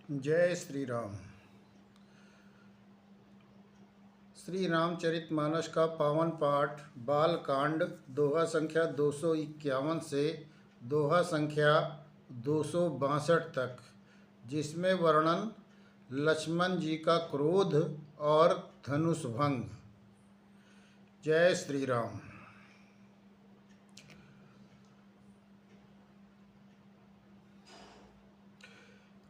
जय श्री राम। श्री रामचरितमानस का पावन पाठ बालकांड दोहा संख्या 251 से दोहा संख्या 262 तक, जिसमें वर्णन लक्ष्मण जी का क्रोध और धनुष भंग। जय श्री राम।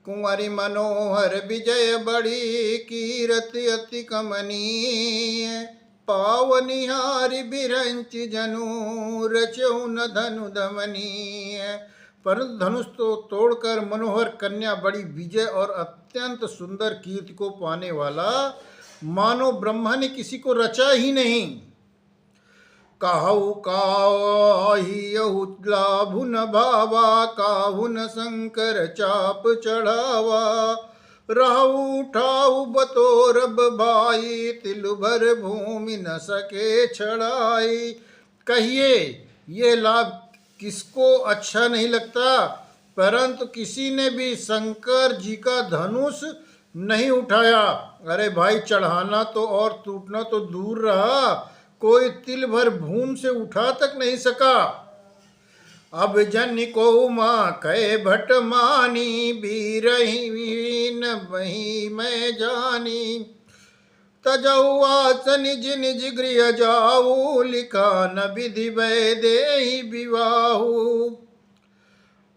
कुंवरी मनोहर विजय बड़ी कीरति अति कमनीय, पावनिहारि बिरंच जनु रचौ न धनु दमनीय। परंतु धनुष तो तोड़कर मनोहर कन्या बड़ी विजय और अत्यंत सुंदर कीर्ति को पाने वाला मानो ब्रह्मा ने किसी को रचा ही नहीं। कहु काहियहु लाभु न भावा, काहु न शंकर चाप चढ़ावा। रहु उठाऊ बतोरब भाई, तिल भर भूमि न सके छड़ाई। कहिए ये लाभ किसको अच्छा नहीं लगता, परंतु किसी ने भी शंकर जी का धनुष नहीं उठाया। अरे भाई, चढ़ाना तो और टूटना तो दूर रहा, कोई तिल भर भूम से उठा तक नहीं सका। अब जन को माँ कहे भट मानी, बीरहीन वही मैं जानी। तजऊ आसन निज निज गृह जाऊ, लिखा न विधि वै देहि विवाहु।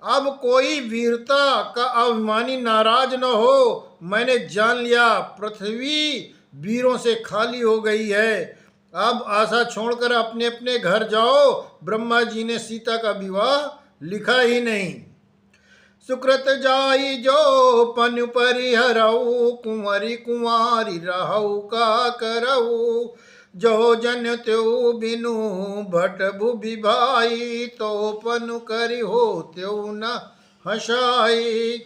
अब कोई वीरता का अभिमानी नाराज न हो। मैंने जान लिया पृथ्वी वीरों से खाली हो गई है। अब आशा छोड़कर अपने अपने घर जाओ। ब्रह्मा जी ने सीता का विवाह लिखा ही नहीं। सुकृत जाई जो पन परिहरऊ, कुंवरी कुंवारी रहऊ का करऊ। जो जन त्यो बिनु भट भुभि भाई, तो पनु करी हो त्यो न हंसाई।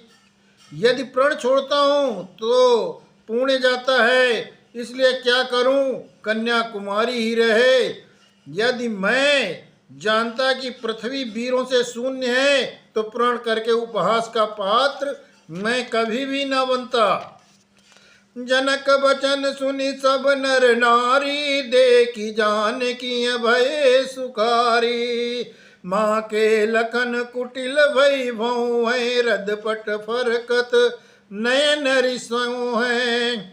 यदि प्रण छोड़ता हूँ तो पुण्य जाता है, इसलिए क्या करूं, कन्या कुमारी ही रहे। यदि मैं जानता कि पृथ्वी वीरों से शून्य है, तो प्रण करके उपहास का पात्र मैं कभी भी न बनता। जनक वचन सुनी सब नर नारी, देखी जान की भय सुखारी। माँ के लखन कुटिल भई भौ है, रदपट फरकत नयन रिसों है।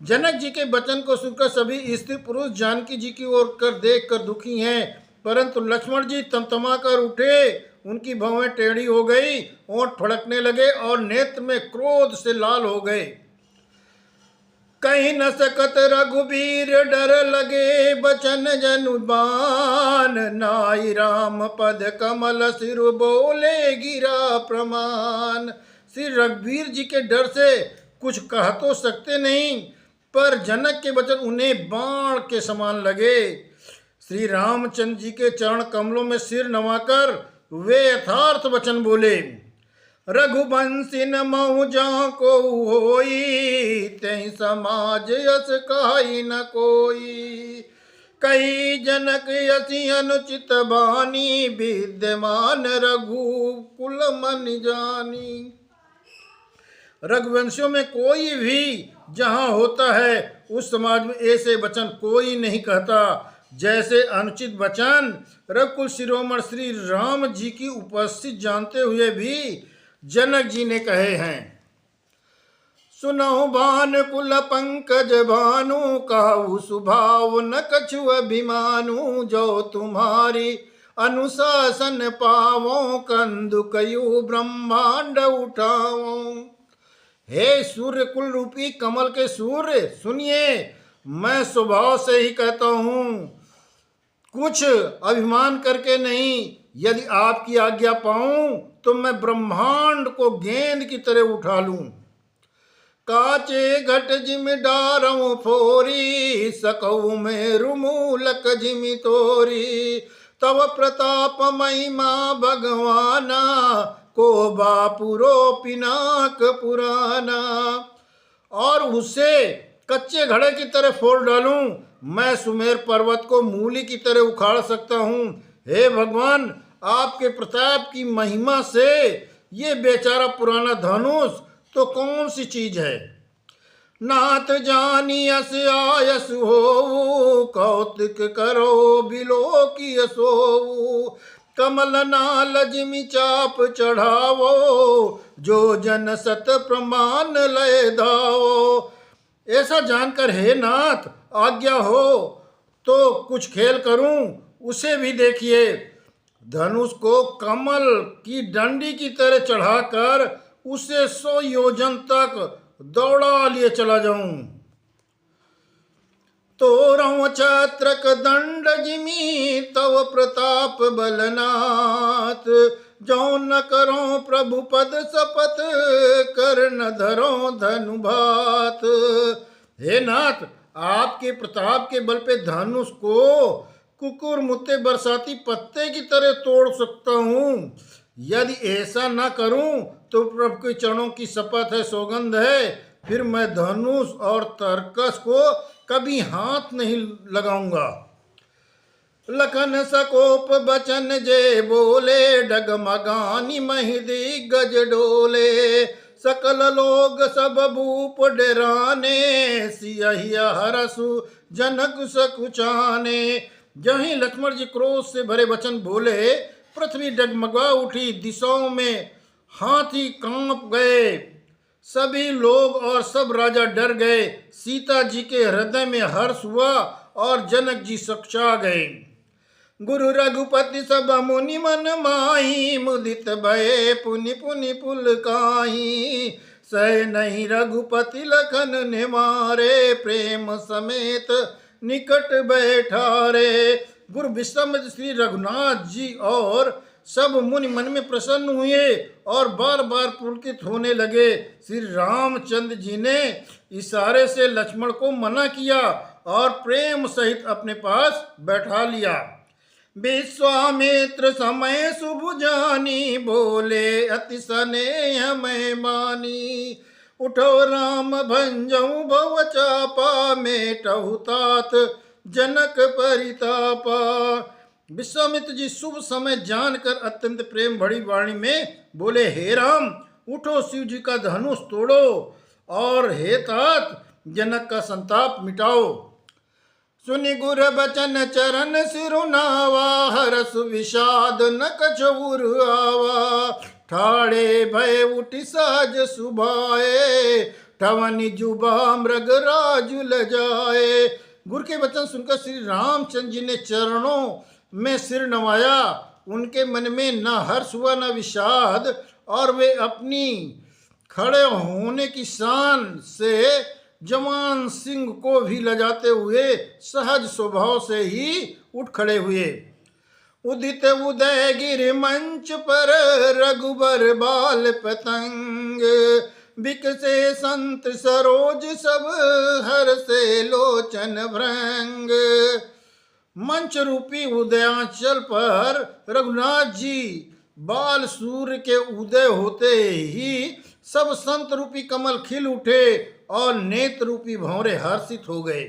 जनक जी के वचन को सुनकर सभी स्त्री पुरुष जानकी जी की ओर कर देख कर दुखी हैं, परंतु लक्ष्मण जी तमतमा कर उठे। उनकी भौहें टेढ़ी हो गई, ओंठ फड़कने लगे और नेत्र में क्रोध से लाल हो गए। कहीं न सकत रघुबीर डर लगे, बचन जनुबान। नाई राम पद कमल सिर बोले गिरा प्रमाण। श्री रघुवीर जी के डर से कुछ कह तो सकते नहीं, पर जनक के वचन उन्हें बाण के समान लगे। श्री रामचंद्र जी के चरण कमलों में सिर नवाकर वे यथार्थ वचन बोले। रघुवंशी न महु जा को होई, तै समाज यस कहाई न कोई। कई जनक यसी अनुचित बानी, विद्यमान रघुकुल मन जानी। रघुवंशियों में कोई भी जहाँ होता है, उस समाज में ऐसे वचन कोई नहीं कहता जैसे अनुचित वचन रघुकुल शिरोमणि श्री राम जी की उपस्थित जानते हुए भी जनक जी ने कहे हैं। सुनहु भान कुल पंकज भानु, कहु सुभाव न कछु अभिमानु। जो तुम्हारी अनुशासन पावो, कंदु कयु ब्रह्मांड उठाओ। हे सूर्य कुल रूपी कमल के सूर्य, सुनिए, मैं स्वभाव से ही कहता हूँ, कुछ अभिमान करके नहीं। यदि आपकी आज्ञा पाऊं तो मैं ब्रह्मांड को गेंद की तरह उठा लूं। काचे घट जिम डारऊ फोरी, सकऊ में रुमूलक जिमि तोरी। तव प्रताप महिमा भगवाना, को बापुरो पिनाक पुराना। और उसे कच्चे घड़े की तरह फोड़ डालूं। मैं सुमेर पर्वत को मूली की तरह उखाड़ सकता हूँ। हे भगवान, आपके प्रताप की महिमा से ये बेचारा पुराना धनुष तो कौन सी चीज है। नाथ जानियस आयस हो, कौतिक करो बिलो की सोऊ। कमल नाल जिमि चाप चढ़ावो, जो जन सत प्रमाण लय धावो। ऐसा जानकर हे नाथ आज्ञा हो तो कुछ खेल करूं, उसे भी देखिए। धनुष को कमल की डंडी की तरह चढ़ाकर उसे 100 योजन तक दौड़ा लिए चला जाऊं। तोरऊ छत्रक दंड जिमी, तव प्रताप बलनाथ। जो न करो प्रभु पद शपथ, कर न धरो धनुभात। हे नाथ, आपके प्रताप के बल पे धनुष को कुकुर मुत्ते बरसाती पत्ते की तरह तोड़ सकता हूँ। यदि ऐसा न करूं तो प्रभु के चरणों की शपथ है, सौगंध है, फिर मैं धनुष और तरकस को कभी हाथ नहीं लगाऊंगा। लखन सकोप बचन जे बोले, डगमगानी महि दिग्गज डोले। सकल लोग सब भूप डराने, सियहिया हरसु जनक सकुचाने। जहीं लक्ष्मण जी क्रोध से भरे वचन बोले, पृथ्वी डगमगा उठी, दिशाओं में हाथी कांप गए। सभी लोग और सब राजा डर गए। सीता जी के हृदय में हर्ष हुआ और जनक जी सकुचा गए। गुरु रघुपति सब मुनि मन माही, मुदित भये पुनि पुनि पुलकाही। सह नहीं रघुपति लखन ने मारे, प्रेम समेत निकट बैठारे। गुरु विश्वामित्र श्री रघुनाथ जी और सब मुनि मन में प्रसन्न हुए और बार बार पुलकित होने लगे। श्री रामचंद्र जी ने इशारे से लक्ष्मण को मना किया और प्रेम सहित अपने पास बैठा लिया। विश्वामित्र समय शुभ जानी, बोले अति स्नेह मैं मानी। उठो राम भंजऊ भव चापा, मेटहु तात जनक परितापा। विश्वामित्र जी शुभ समय जानकर अत्यंत प्रेम भरी वाणी में बोले, हे राम, उठो शिव जी का धनुष तोड़ो और हे तात जनक का संताप मिटाओ। सुनि गुर बचन चरण सिरुनावा, हरस विषाद न कछुर आवा। ठाड़े भय उठि सहज सुभाए, ठवनि जुबा मृग राजु लजाए। गुरु के वचन सुनकर श्री रामचंद्र जी ने चरणों में सिर नवाया। उनके मन में न हर्ष हुआ न विषाद, और वे अपनी खड़े होने की शान से जवान सिंह को भी लजाते हुए सहज स्वभाव से ही उठ खड़े हुए। उदित उदय गिर मंच पर, रघुबर बाल पतंग। बिकसे संत सरोज सब, हर से लोचन भृंग। मंच रूपी उदयांचल पर रघुनाथ जी बाल सूर्य के उदय होते ही सब संत रूपी कमल खिल उठे और नेत्र रूपी भंवरे हर्षित हो गए।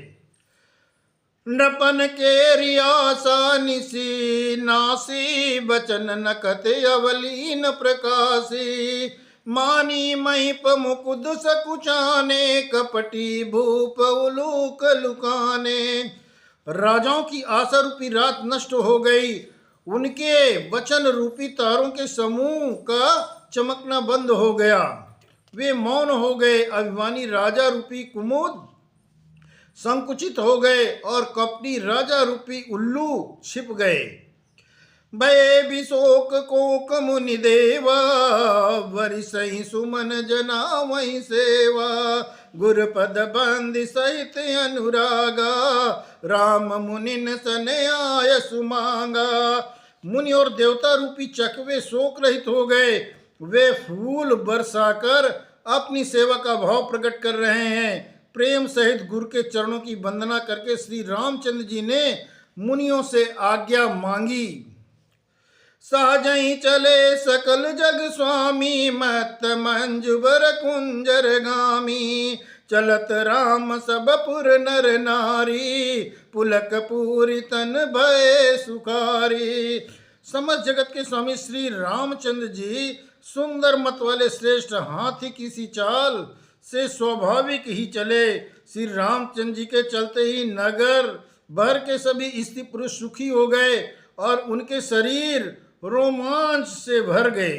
नपन के रियासा निसी, नासी बचन नकत अवलीन प्रकाशी। मानी महिप मुकुद सकुचाने, कपटी भूप उलूक लुकाने। राजाओं की आशा रूपी रात नष्ट हो गई। उनके वचन रूपी तारों के समूह का चमकना बंद हो गया। वे मौन हो गए। अभिमानी राजा रूपी कुमुद संकुचित हो गए और कपटी राजा रूपी उल्लू छिप गए। भय विशोक कोक मुनि देवा, वरिसहि सुमन जना वही सेवा। गुरुपद बंदि सहित अनुरागा, राम मुनिन सने आय सुमांगा। मुनि और देवता रूपी चकवे शोक रहित हो गए। वे फूल बरसाकर अपनी सेवा का भाव प्रकट कर रहे हैं। प्रेम सहित गुरु के चरणों की वंदना करके श्री रामचंद्र जी ने मुनियों से आज्ञा मांगी। सहजहि चले सकल जग स्वामी, मत मंजुबर कुंजर गामी। चलत राम सब पुर नर नारी, पुलक पूरी तन भय सुखारी। समस्त जगत के स्वामी श्री रामचंद्र जी सुंदर मत वाले श्रेष्ठ हाथी की सी चाल से स्वाभाविक ही चले। श्री रामचंद्र जी के चलते ही नगर भर के सभी स्त्री पुरुष सुखी हो गए और उनके शरीर रोमांच से भर गए।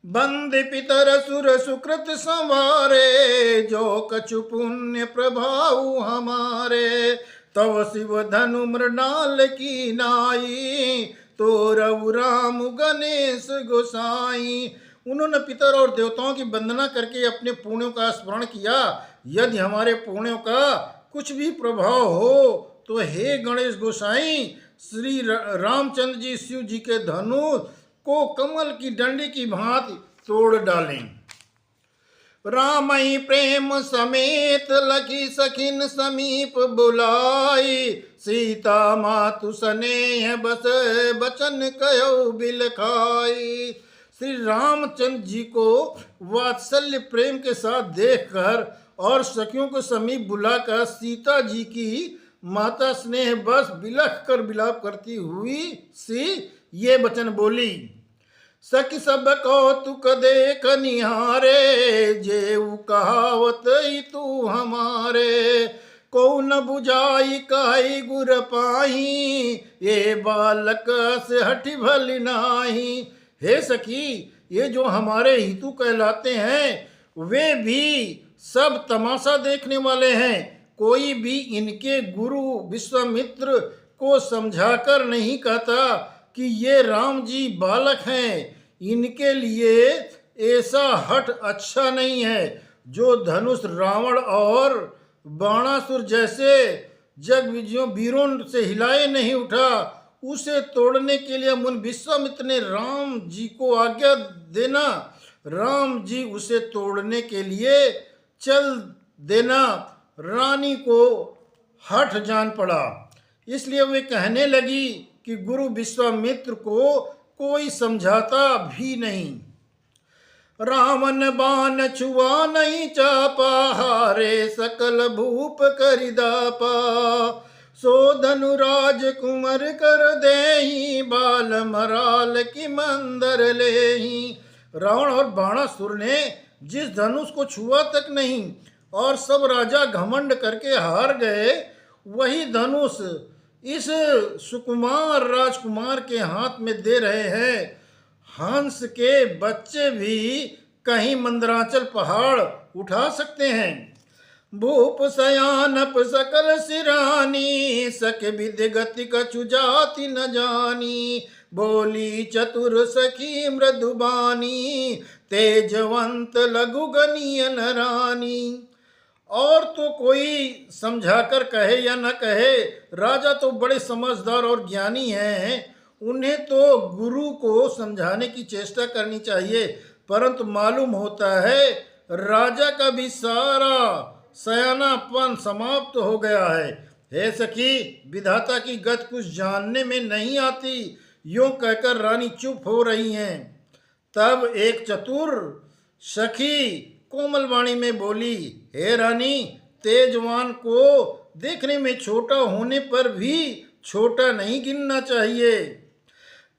बंदे पितर सुर सुकृत संवारे, जो कछु पुण्य प्रभाव हमारे। तव शिव धनु मृणाल की नाई, तो रघु राम गणेश गोसाई। उन्होंने पितर और देवताओं की वंदना करके अपने पुण्यों का स्मरण किया। यदि हमारे पुण्यों का कुछ भी प्रभाव हो तो हे गणेश गोसाई, श्री रामचंद्र जी शिव जी के धनुष को कमल की डंडी की भांति तोड़ डालें। रामई प्रेम समेत लखी सखिन समीप बुलाई, सीता मातु स्नेह बस बचन कयो बिलखाई। श्री रामचंद्र जी को वात्सल्य प्रेम के साथ देखकर और सखियों को समीप बुलाकर सीता जी की माता स्नेह बस बिलख कर विलाप करती हुई सी ये वचन बोली। सखी सब कौतुक देख निहारे, जेऊ कहावत ही तू हमारे। को न बुझाई काई गुर पाही, ये बालक से हठी भली नाही। हे सखी, ये जो हमारे हितु कहलाते हैं वे भी सब तमाशा देखने वाले हैं। कोई भी इनके गुरु विश्वामित्र को समझाकर नहीं कहता कि ये राम जी बालक हैं। इनके लिए ऐसा हठ अच्छा नहीं है। जो धनुष रावण और बाणासुर जैसे जग वीरों से हिलाए नहीं उठा, उसे तोड़ने के लिए मुनि विश्वामित्र ने राम जी को आज्ञा देना। राम जी उसे तोड़ने के लिए चल देना रानी को हठ जान पड़ा। इसलिए वे कहने लगी कि गुरु विश्वामित्र को कोई समझाता भी नहीं। रावण बाण छुआ नहीं चापा, हारे सकल भूप करिदापा। सो धनुराज कुंवर कर देही, बाल मराल की मंदर लेही। रावण और बाणासुर ने जिस धनुष को छुआ तक नहीं और सब राजा घमंड करके हार गए, वही धनुष इस सुकुमार राजकुमार के हाथ में दे रहे हैं। हंस के बच्चे भी कहीं मंदराचल पहाड़ उठा सकते हैं। भूप सयानप सकल सिरानी, सख विधि गति कछु जाति न जानी। बोली चतुर सखी मृदुबानी, तेजवंत लघु गनियन रानी। और तो कोई समझाकर कहे या न कहे, राजा तो बड़े समझदार और ज्ञानी हैं। उन्हें तो गुरु को समझाने की चेष्टा करनी चाहिए, परंतु मालूम होता है राजा का भी सारा सयानापन समाप्त हो गया है। हे सखी, विधाता की गत कुछ जानने में नहीं आती। यूं कहकर रानी चुप हो रही हैं। तब एक चतुर सखी कोमल वाणी में बोली, हे रानी, तेजवान को देखने में छोटा होने पर भी छोटा नहीं गिनना चाहिए।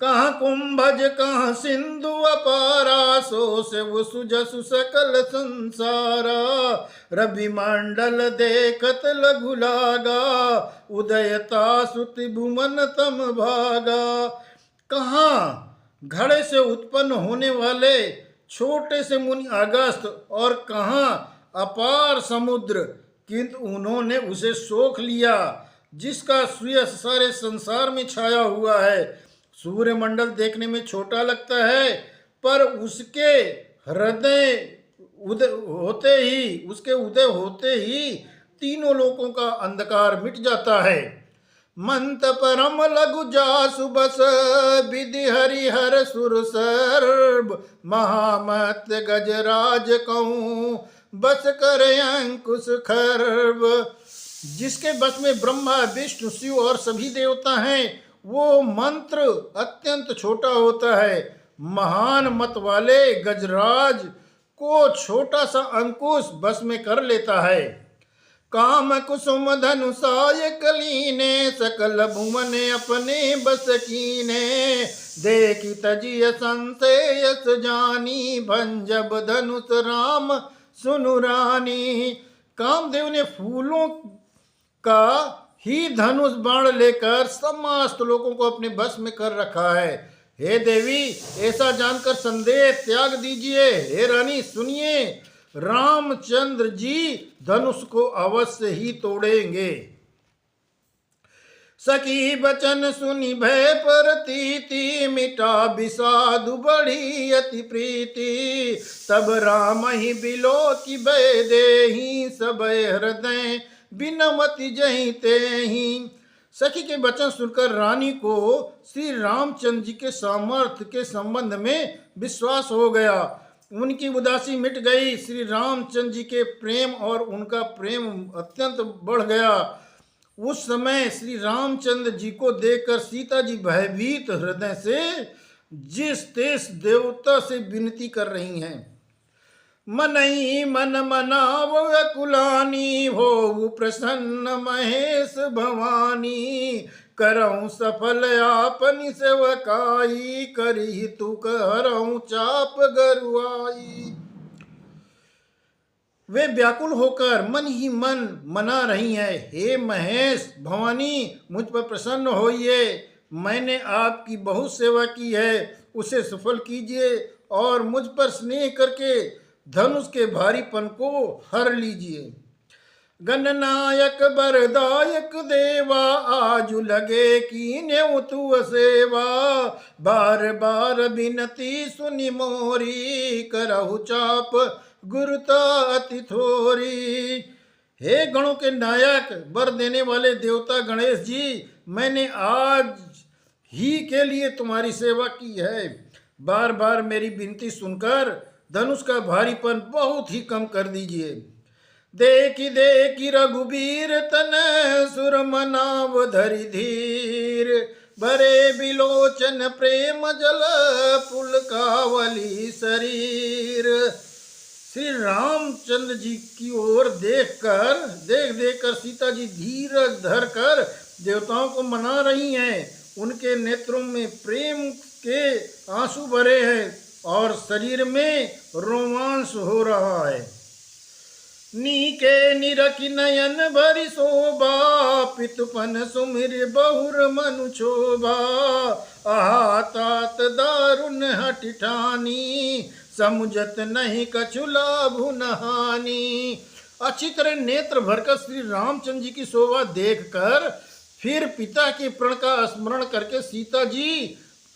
कहाँ कुंभज कहाँ सिंधु अपारा, सो से सुजसु सकल संसारा। रवि मंडल देखत लघु लागा, उदयता सुति भुवन तम भागा। कहाँ घड़े से उत्पन्न होने वाले छोटे से मुनि अगस्त, और कहाँ अपार समुद्र, किंतु उन्होंने उसे सोख लिया जिसका सूर्य सारे संसार में छाया हुआ है। सूर्यमंडल देखने में छोटा लगता है, पर उसके उदय होते ही तीनों लोकों का अंधकार मिट जाता है। मंत परम लघु जासु बस, विधि हरिहर सुर सर्व। महामत गजराज कहूँ, बस कर अंकुश खर्व। जिसके बस में ब्रह्मा विष्णु शिव और सभी देवता हैं, वो मंत्र अत्यंत छोटा होता है। महान मत वाले गजराज को छोटा सा अंकुश बस में कर लेता है। काम कुसुम धनुषाय कलीने, सकल भुवन अपने बस कीने। देखी तजिय संशयस जानी, भंजब धनुष राम सुनु रानी। कामदेव ने फूलों का ही धनुष बाण लेकर समस्त लोगों को अपने बस में कर रखा है। हे देवी, ऐसा जानकर संदेह त्याग दीजिए। हे रानी सुनिए, रामचंद्र जी धनुष को अवश्य ही तोड़ेंगे। सखी बचन सुनी भय प्रतीति, मिटा विषादु बढ़ी अति प्रीति। तब राम ही बिलोकी भय देहि, सब हृदय बिनमति जहीं तेहि। सखी के वचन सुनकर रानी को श्री रामचंद्र जी के सामर्थ्य के संबंध में विश्वास हो गया। उनकी उदासी मिट गई। श्री रामचंद्र जी के प्रेम और उनका प्रेम अत्यंत बढ़ गया। उस समय श्री रामचंद्र जी को देखकर सीता जी भयभीत हृदय से जिस तेज देवता से विनती कर रही हैं। मनई मन मनाव कुलानी, हो प्रसन्न महेश भवानी। करऊं सफल आपनी सेवकाई, करी तू करऊं चाप गरुआई। वे व्याकुल होकर मन ही मन मना रही हैं, हे महेश भवानी, मुझ पर प्रसन्न होइए। मैंने आपकी बहुत सेवा की है, उसे सफल कीजिए और मुझ पर स्नेह करके धनुष के भारीपन को हर लीजिए। गणनायक बरदायक देवा, आजु लगे कीने तू सेवा। बार बार विनती सुनि मोरी, करहु चाप गुरुता अति थोरी। हे गणों के नायक, वर देने वाले देवता गणेश जी, मैंने आज ही के लिए तुम्हारी सेवा की है। बार बार मेरी विनती सुनकर धनुष का भारीपन बहुत ही कम कर दीजिए। देखी देखी रघुबीर तन, सुर मनाव धरि धीर। भरे बिलोचन प्रेम जल, पुलकावली शरीर। श्री रामचंद्र जी की ओर देख कर सीता जी धीरज धर कर देवताओं को मना रही हैं। उनके नेत्रों में प्रेम के आंसू भरे हैं और शरीर में रोमांस हो रहा है। नीके निरखि नयन भरि शोभा, पितुपन सुमिर बहुर मनु शोभा। आहा तात दारुण हठि ठानी, समुझत नहीं कछु लाभु नहानी। अच्छी तरह नेत्र भरकर श्री रामचंद्र जी की शोभा देखकर फिर पिता के प्रण का स्मरण करके सीता जी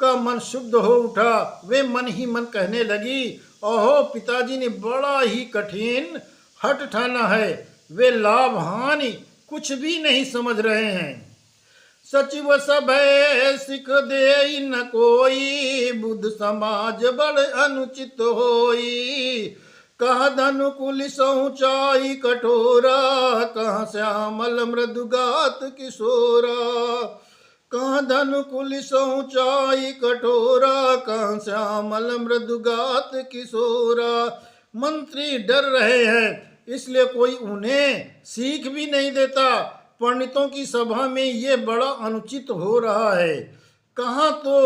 का मन शुद्ध हो उठा। वे मन ही मन कहने लगी, ओहो, पिताजी ने बड़ा ही कठिन हठ ठाना है। वे लाभ हानि कुछ भी नहीं समझ रहे हैं। सचिव सब सिख दे न कोई, बुद्ध समाज बड़ अनुचित होई। कहा धनुकुल सहुचाई कठोरा, कहाँ श्यामल मृदुगात किशोरा। कहाँ धनुकुल सहुचाई कठोरा, कहाँ श्यामल मृदुगात किशोरा। मंत्री डर रहे हैं, इसलिए कोई उन्हें सीख भी नहीं देता। पंडितों की सभा में ये बड़ा अनुचित हो रहा है। कहाँ तो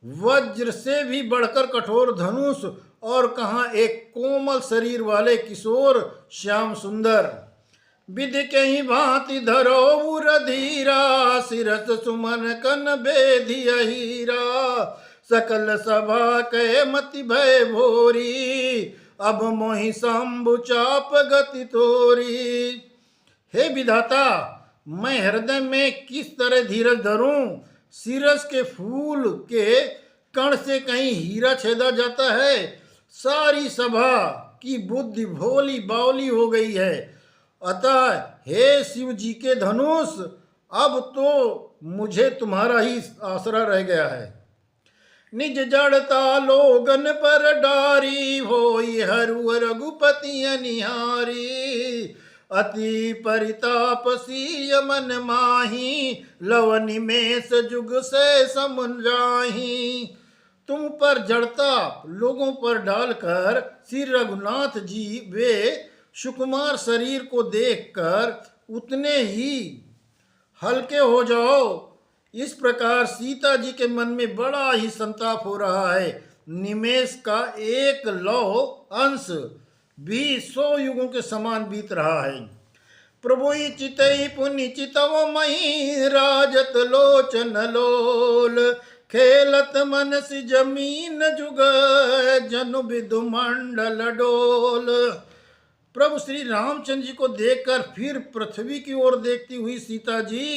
वज्र से भी बढ़कर कठोर धनुष और कहाँ एक कोमल शरीर वाले किशोर श्याम सुंदर। विधि के ही भांति धरो धीरा, सिरस सुमन कन बेधि हीरा। सकल सभा के मति भय भोरी, अब मोहि शंभु चाप गति तोरी। हे विधाता, मैं हृदय में किस तरह धीरज धरूं? सिरस के फूल के कण से कहीं हीरा छेदा जाता है। सारी सभा की बुद्धि भोली बावली हो गई है। अतः हे शिव जी के धनुष, अब तो मुझे तुम्हारा ही आसरा रह गया है। निज जड़ता लोगन पर डारी, होई हरु रघुपति अनिहारी। अति परिताप सीय मन माही, लव निमेष जुग से समुन जाही। तुम पर जड़ता लोगों पर डालकर श्री रघुनाथ जी वे सुकुमार शरीर को देखकर उतने ही हल्के हो जाओ। इस प्रकार सीता जी के मन में बड़ा ही संताप हो रहा है। निमेष का एक लौह अंश भी 100 युगों के समान बीत रहा है। प्रभुई चितई पुनि चितव मही राजत लोचन लोल खेलत मनस जमीन जुग जनु विदु मंडल डोल। प्रभु श्री रामचंद्र जी को देखकर फिर पृथ्वी की ओर देखती हुई सीता जी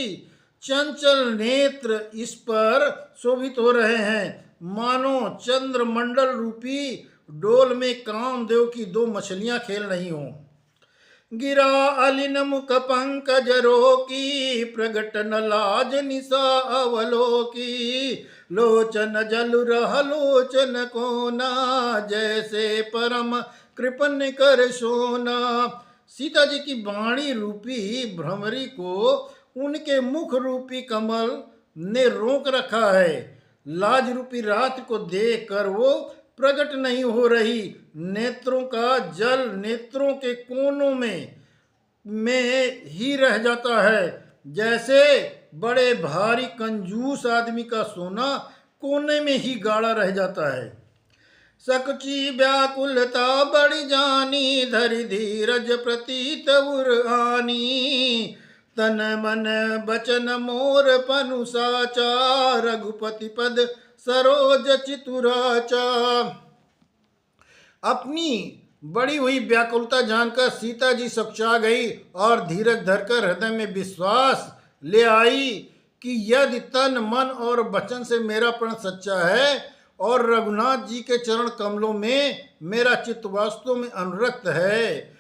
चंचल नेत्र इस पर शोभित हो रहे हैं, मानो चंद्रमंडल रूपी डोल में कामदेव की 2 मछलियां खेल रही हों। गिरा अलिन मुख पंकज रोकी प्रगट न लाज निशा अवलोकी लोचन जल रह लोचन कोना जैसे परम कृपन कर सोना। सीता जी की वाणी रूपी भ्रमरी को उनके मुख रूपी कमल ने रोक रखा है। लाज रूपी रात को देखकर वो प्रकट नहीं हो रही। नेत्रों का जल नेत्रों के कोनों में ही रह जाता है, जैसे बड़े भारी कंजूस आदमी का सोना कोने में ही गाड़ा रह जाता है। सकची व्याकुलता बड़ी जानी धरि धीरज प्रतीत उर आनी तन मन बचन मोर पनु साचा रघुपति पद सरोज चितुराचा। अपनी बड़ी हुई व्याकुलता जानकर सीता जी सकचा गई और धीरज धरकर हृदय में विश्वास ले आई कि यदि तन मन और वचन से मेरा प्रण सच्चा है और रघुनाथ जी के चरण कमलों में मेरा चित्त वास्तव में अनुरक्त है,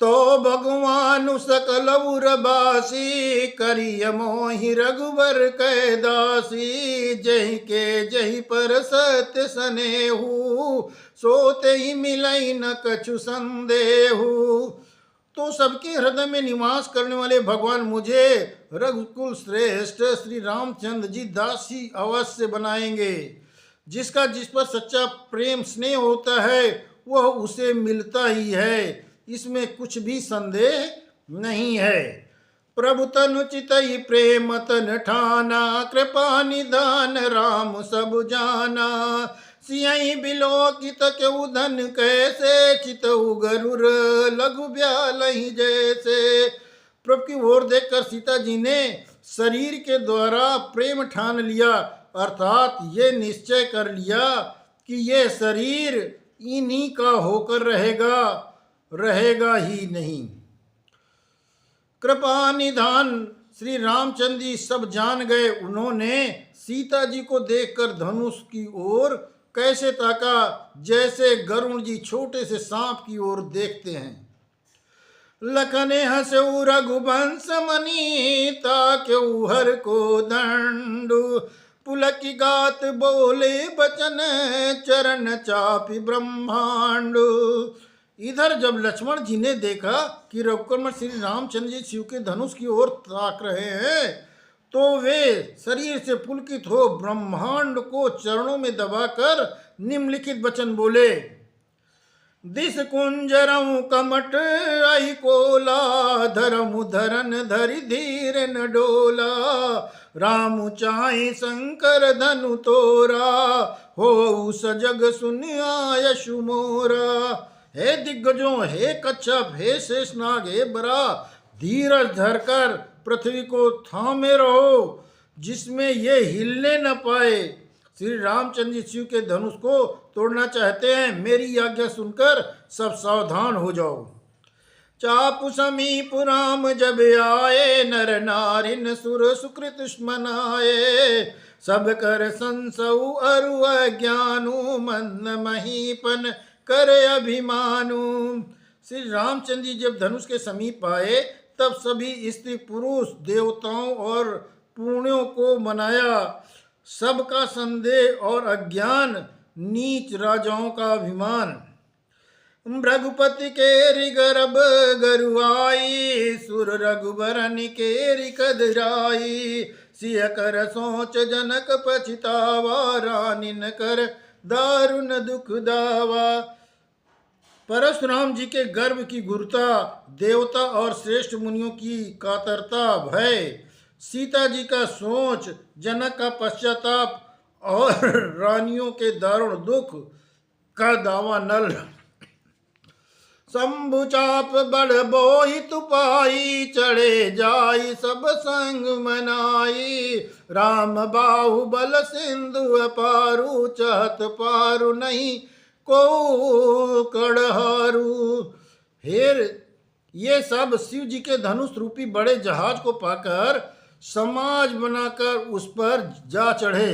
तो भगवान सकल उरबासी करिय मोहि रघुवर कैदासी जहि के जहि पर सत्य सनेहु सोते ही मिलई न कछु संदेहु। तो सबके हृदय में निवास करने वाले भगवान मुझे रघुकुल श्रेष्ठ श्री रामचंद्र जी दासी अवश्य बनाएंगे। जिसका जिस पर सच्चा प्रेम स्नेह होता है वह उसे मिलता ही है, इसमें कुछ भी संदेह नहीं है। प्रभु तनु चितई प्रेम तन ठाना कृपा निधान राम सब जाना सियई बिलोकित केउ धन कैसे चितऊ गरुर लघु ब्यालहि जैसे। प्रभु की ओर देखकर सीता जी ने शरीर के द्वारा प्रेम ठान लिया, अर्थात ये निश्चय कर लिया कि ये शरीर इन्हीं का होकर रहेगा ही नहीं। कृपा निधान श्री रामचंद्र जी सब जान गए। उन्होंने सीता जी को देखकर धनुष की ओर कैसे ताका, जैसे गरुण जी छोटे से सांप की ओर देखते हैं। लखने हंसऊ रघुवंश मनी ताक्यऊ हर को दंडु पुलकी गात बोले बचन चरण चापी ब्रह्मांडु। इधर जब लक्ष्मण जी ने देखा कि रघुकुल श्री रामचंद्र जी शिव के धनुष की ओर ताक रहे हैं, तो वे शरीर से पुलकित हो ब्रह्मांड को चरणों में दबाकर निम्नलिखित वचन बोले। दिस कुंजरऊ कमट आई कोला धरमु धरन धरि धीर न डोला रामु चाहि शंकर धनु तोरा हो सजग सुन आयशु मोरा। हे दिग्गजों, हे कच्छप, हे शेषनाग, हे बरा, धीरज धरकर पृथ्वी को थामे रहो जिसमें ये हिलने न पाए। श्री रामचंद्र जी शिव के धनुष को तोड़ना चाहते हैं, मेरी आज्ञा सुनकर सब सावधान हो जाओ। चापु समीप राम जब आए नर नारिन सुर सुकृत मनाए सब कर संसऊ अरु अज्ञानु मन महीपन कर अभिमानु। श्री रामचंद्र जी जब धनुष के समीप आए तब सभी स्त्री पुरुष देवताओं और पुण्यों को मनाया। सबका संदेह और अज्ञान, नीच राजाओं का अभिमान। रघुपति केरि गर्भ गरुआई सुर रघुबरन केरि कदराई सिय कर सोच जनक पछितावा रानिन कर दारुण दुख दावा। परशुराम जी के गर्भ की गुरुता, देवता और श्रेष्ठ मुनियों की कातरता, भय, सीता जी का सोच, जनक का पश्चाताप और रानियों के दारुण दुख का दावा नल। शंभु चाप बड़ बोहि तुपाई, चढ़े जाई सब संग मनाई। राम बाहुबल सिंधु अपारू, चहत पारू नहीं को कड़हारू। हेर ये सब शिव जी के धनुष रूपी बड़े जहाज को पाकर समाज बनाकर उस पर जा चढ़े।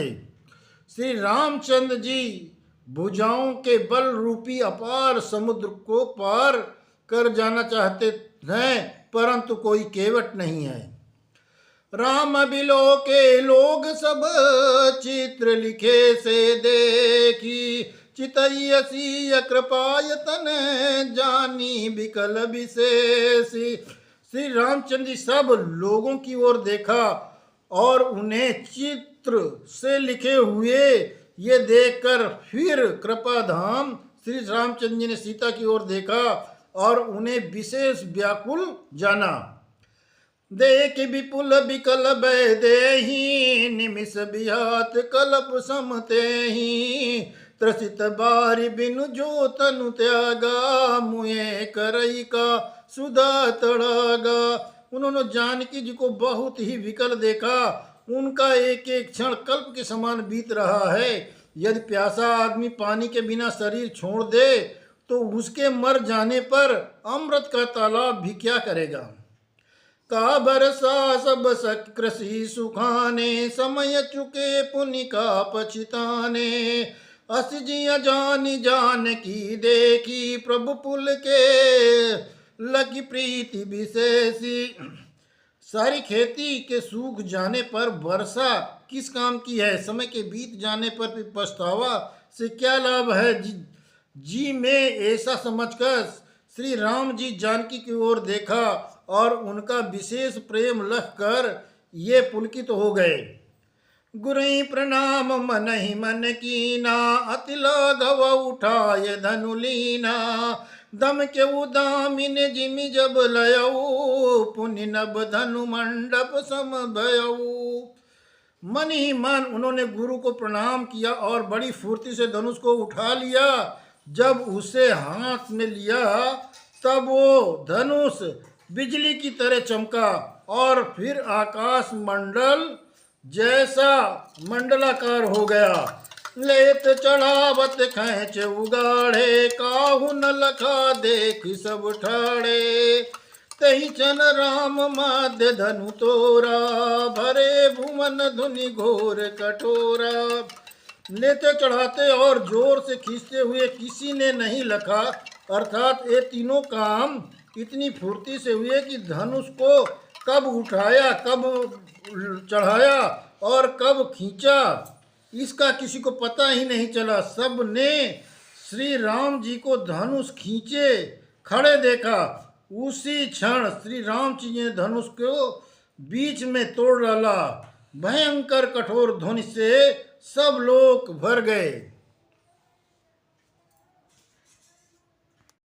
श्री रामचंद्र जी भुजाओं के बल रूपी अपार समुद्र को पार कर जाना चाहते हैं, परंतु कोई केवट नहीं है। राम बिलो के लोग सब चित्र लिखे से देखी, चितैयसी कृपायतन जानी विकल विशेषी। श्री रामचंद्र जी सब लोगों की ओर देखा और उन्हें चित्र से लिखे हुए ये देखकर फिर कृपा धाम श्री रामचंद्र जी ने सीता की ओर देखा और उन्हें विशेष व्याकुल जाना। देख विपुल विकल भय देहि, निमिष बिहात कल्प समते ही। त्रसित बारी बिनु जो तनु त्यागा, मुए करई का सुधा तड़ागा। उन्होंने जानकी जी को बहुत ही विकल देखा, उनका एक एक क्षण कल्प के समान बीत रहा है। यदि प्यासा आदमी पानी के बिना शरीर छोड़ दे तो उसके मर जाने पर अमृत का तालाब भी क्या करेगा। का बरसा सब कृषि सुखाने, समय चुके पुनि का पछिताने। अस जिया जानी जान की देखी, प्रभु पुल के लगी प्रीति विशेषी। सारी खेती के सूख जाने पर वर्षा किस काम की है, समय के बीत जाने पर भी पछतावा से क्या लाभ है। जी में ऐसा समझकर श्री राम जी जानकी की ओर देखा और उनका विशेष प्रेम लख कर ये पुलकित हो गए। गुरई प्रणाम मन ही मन कीना, अति लाघव उठाय धनुलीना। दम के उदामिन जिमि जब लयऊ, पुनि नभ धनु मंडप सम भयऊ। मन ही मन उन्होंने गुरु को प्रणाम किया और बड़ी फुर्ती से धनुष को उठा लिया। जब उसे हाथ में लिया तब वो धनुष बिजली की तरह चमका और फिर आकाश मंडल जैसा मंडलाकार हो गया। लेत चढ़ावत खेच उगाड़े, काहू न लखा देख सब ठाड़े। तही चन राम माध्य धनु तोरा, भरे भुवन धुनि घोर कठोरा। लेते चढ़ाते और जोर से खींचते हुए किसी ने नहीं लखा, अर्थात ये तीनों काम इतनी फुर्ती से हुए कि धनुष को कब उठाया, कब चढ़ाया और कब खींचा इसका किसी को पता ही नहीं चला। सब ने श्री राम जी को धनुष खींचे खड़े देखा। उसी क्षण श्री राम जी ने धनुष को बीच में तोड़ डाला। भयंकर कठोर ध्वनि से सब लोग भर गए।